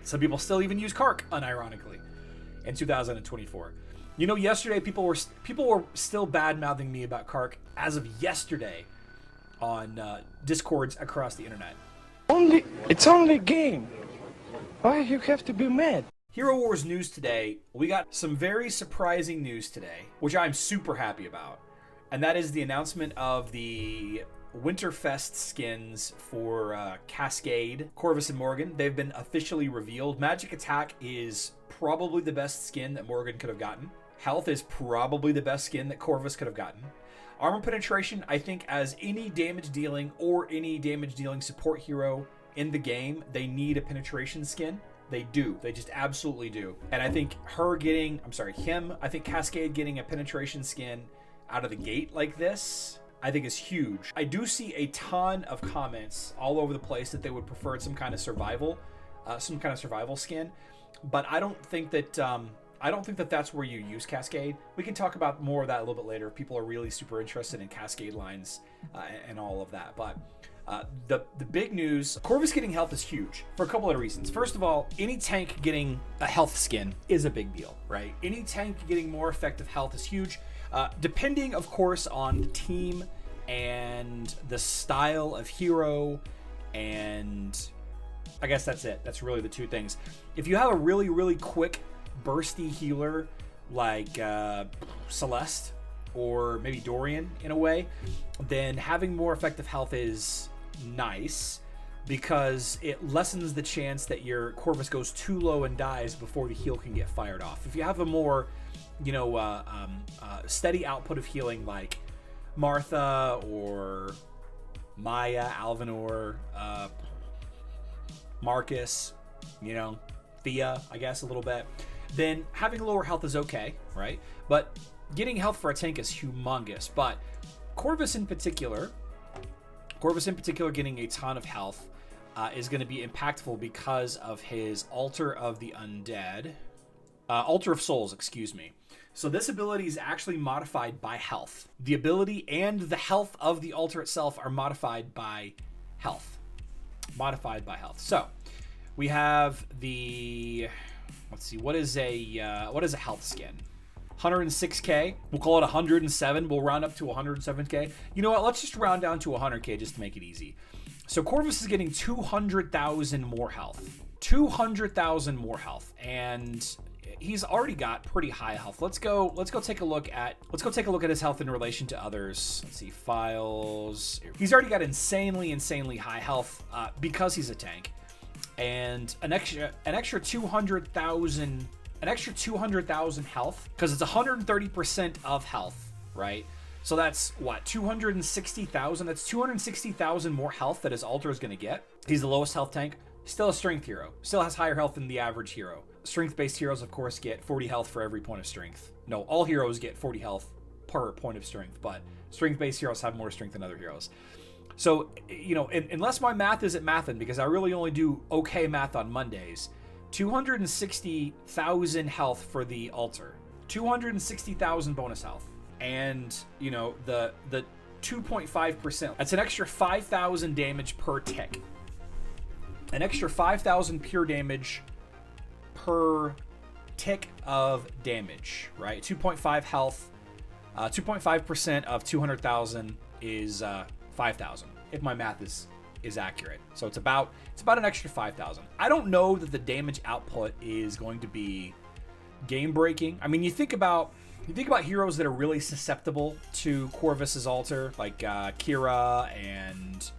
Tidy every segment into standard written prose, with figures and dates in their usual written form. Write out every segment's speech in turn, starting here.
Some people still even use Kark, unironically, in 2024. You know, yesterday people were still bad-mouthing me about Kark as of yesterday on Discords across the internet. It's only a game. Why you have to be mad? Hero Wars news today, we got some very surprising news today, which I'm super happy about. And that is the announcement of the Winterfest skins for Cascade, Corvus and Morrigan. They've been officially revealed. Magic Attack is probably the best skin that Morrigan could have gotten. Health is probably the best skin that Corvus could have gotten. Armor penetration, I think as any damage dealing or any damage dealing support hero in the game, they need a penetration skin. They do. They just absolutely do. And I think I think Cascade getting a penetration skin out of the gate like this, I think is huge. I do see a ton of comments all over the place that they would prefer some kind of survival skin, but I don't think that that's where you use Cascade. We can talk about more of that a little bit later if people are really super interested in Cascade lines and all of that. But the big news, Corvus getting health is huge for a couple of reasons. First of all, any tank getting a health skin is a big deal, right? Any tank getting more effective health is huge. Depending, of course, on the team and the style of hero, and I guess that's it. That's really the two things. If you have a really, really quick, bursty healer like Celeste or maybe Dorian in a way, then having more effective health is nice because it lessens the chance that your Corvus goes too low and dies before the heal can get fired off. If you have a more steady output of healing like Martha or Maya, Alvanor, Marcus, Thea, I guess a little bit, then having lower health is okay, right? But getting health for a tank is humongous. But Corvus in particular getting a ton of health is going to be impactful because of his Altar of the Undead. Altar of Souls, excuse me. So this ability is actually modified by health. The ability and the health of the altar itself are modified by health. So we have the, let's see, what is a health skin? 106k. We'll call it 107. We'll round up to 107k. You know what? Let's just round down to 100k just to make it easy. So Corvus is getting 200,000 more health. 200,000 more health, and he's already got pretty high health. Let's go take a look at his health in relation to others. Let's see, files. He's already got insanely high health because he's a tank, and an extra 200,000 health because it's 130% of health, right? So that's what, 260,000. That's 260,000 more health that his altar is going to get. He's the lowest health tank. Still a strength hero. Still has higher health than the average hero. Strength-based heroes, of course, get 40 health for every point of strength. No, all heroes get 40 health per point of strength, but strength-based heroes have more strength than other heroes. So, unless my math isn't mathin', because I really only do okay math on Mondays, 260,000 health for the altar. 260,000 bonus health. And, the 2.5%. That's an extra 5,000 damage per tick. An extra 5,000 pure damage per tick of damage, right? 2.5 health, 2.5% of 200,000 is 5,000, if my math is accurate. So it's about an extra 5,000. I don't know that the damage output is going to be game breaking. I mean, you think about heroes that are really susceptible to Corvus's altar, like Kira and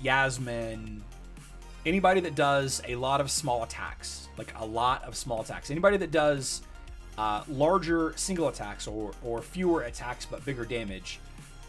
Yasmin. Anybody that does a lot of small attacks, anybody that does larger single attacks or fewer attacks but bigger damage,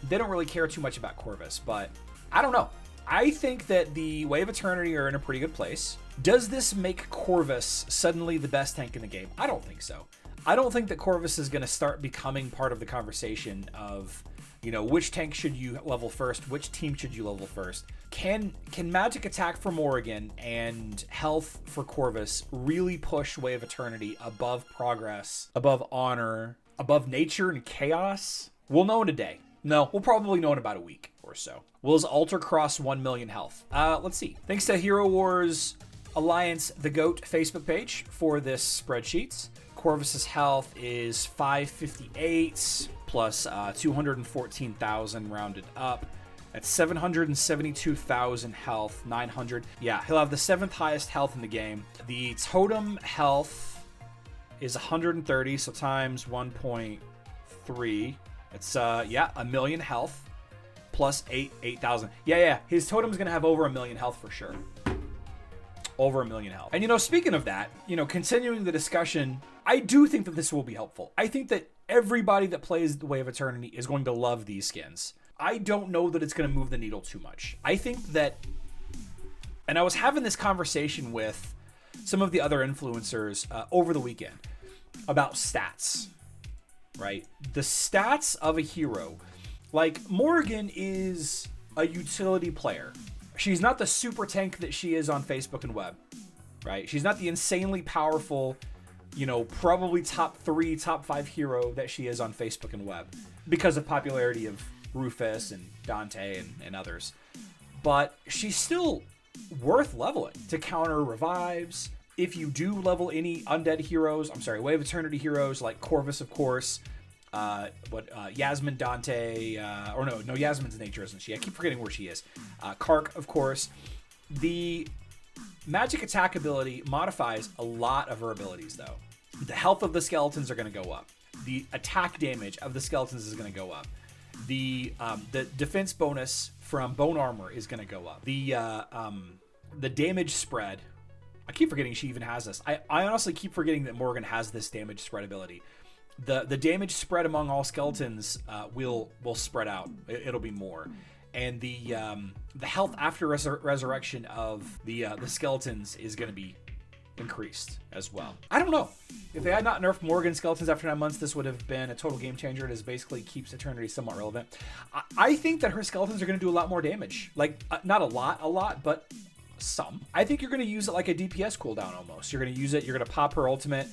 they don't really care too much about Corvus. But I don't know. I think that the Way of Eternity are in a pretty good place. Does this make Corvus suddenly the best tank in the game? I don't think so. I don't think that Corvus is going to start becoming part of the conversation of, which tank should you level first? Which team should you level first? Can Magic Attack for Morrigan and Health for Corvus really push Way of Eternity above Progress, above Honor, above Nature and Chaos? We'll know in a day. No, we'll probably know in about a week or so. Will his altar cross 1 million health? Let's see. Thanks to Hero Wars Alliance The GOAT Facebook page for this spreadsheet. Corvus's health is 558 plus 214,000 rounded up. That's 772,000 health, 900. Yeah, he'll have the 7th highest health in the game. The totem health is 130, so times 1.3. It's, yeah, 1 million health plus 8,000. Yeah, his totem's going to have over 1 million health for sure. Over 1 million health. And, you know, speaking of that, you know, continuing the discussion, I do think that this will be helpful. I think that everybody that plays the Way of Eternity is going to love these skins. I don't know that it's going to move the needle too much. I think that, and I was having this conversation with some of the other influencers over the weekend about stats, right? The stats of a hero. Like, Morrigan is a utility player. She's not the super tank that she is on Facebook and web, right? She's not the insanely powerful, you know, probably top 3, top 5 hero that she is on Facebook and web because of popularity of Rufus and Dante and others. But she's still worth leveling to counter revives. If you do level any undead heroes, Way of Eternity heroes like Corvus, of course, Yasmin, Dante, no, Yasmin's nature, isn't she? I keep forgetting where she is. Kark, of course. The magic attack ability modifies a lot of her abilities, though. The health of the skeletons are going to go up. The attack damage of the skeletons is going to go up. The defense bonus from bone armor is going to go up. The damage spread. I keep forgetting she even has this. I honestly keep forgetting that Morrigan has this damage spread ability. The damage spread among all skeletons will spread out. It'll be more, and the health after resurrection of the skeletons is going to be increased as well. I don't know. If they had not nerfed Morrigan skeletons after 9 months, this would have been a total game changer. It is basically keeps Eternity somewhat relevant. I think that her skeletons are going to do a lot more damage. Like, not a lot, but some. I think you're going to use it like a DPS cooldown almost. You're going to use it. You're going to pop her ultimate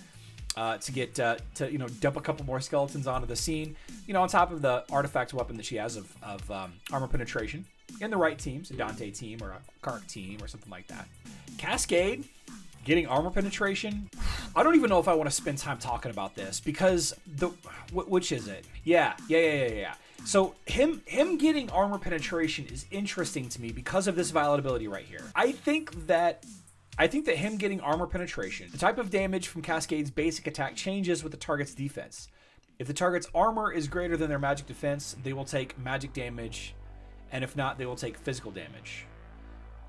to get to you know, dump a couple more skeletons onto the scene. You know, on top of the artifact weapon that she has of armor penetration in the right teams, a Dante team or a Kark team or something like that. Cascade. Getting armor penetration. I don't even know if I want to spend time talking about this because which is it? Yeah. So him getting armor penetration is interesting to me because of this violent ability right here. I think that him getting armor penetration, the type of damage from Cascade's basic attack changes with the target's defense. If the target's armor is greater than their magic defense, they will take magic damage, and if not, they will take physical damage.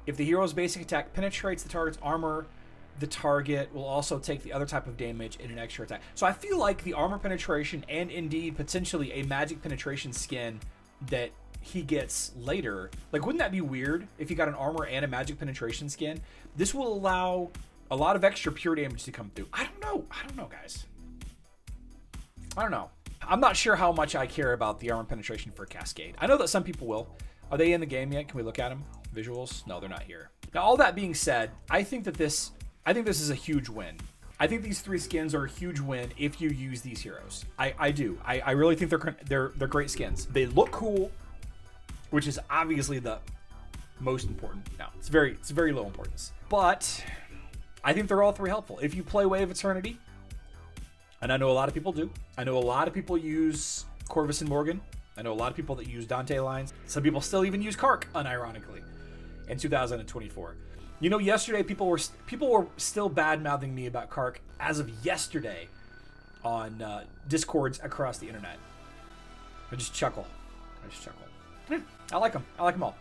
If the hero's basic attack penetrates the target's armor, the target will also take the other type of damage in an extra attack. So I feel like the armor penetration and indeed potentially a magic penetration skin that he gets later, like, wouldn't that be weird if he got an armor and a magic penetration skin? This will allow a lot of extra pure damage to come through. I don't know, guys. I don't know. I'm not sure how much I care about the armor penetration for Cascade. I know that some people will. Are they in the game yet? Can we look at them? Visuals? No, they're not here. Now, all that being said, I think this is a huge win. I think these 3 skins are a huge win if you use these heroes. I do. I really think they're great skins. They look cool, which is obviously the most important. No, it's very low importance. But I think they're all 3 helpful. If you play Way of Eternity, and I know a lot of people do. I know a lot of people use Corvus and Morrigan. I know a lot of people that use Dante lines. Some people still even use Kark, unironically, in 2024. You know, yesterday people were still bad-mouthing me about Kark as of yesterday on Discords across the internet. I just chuckle. I like them. I like them all.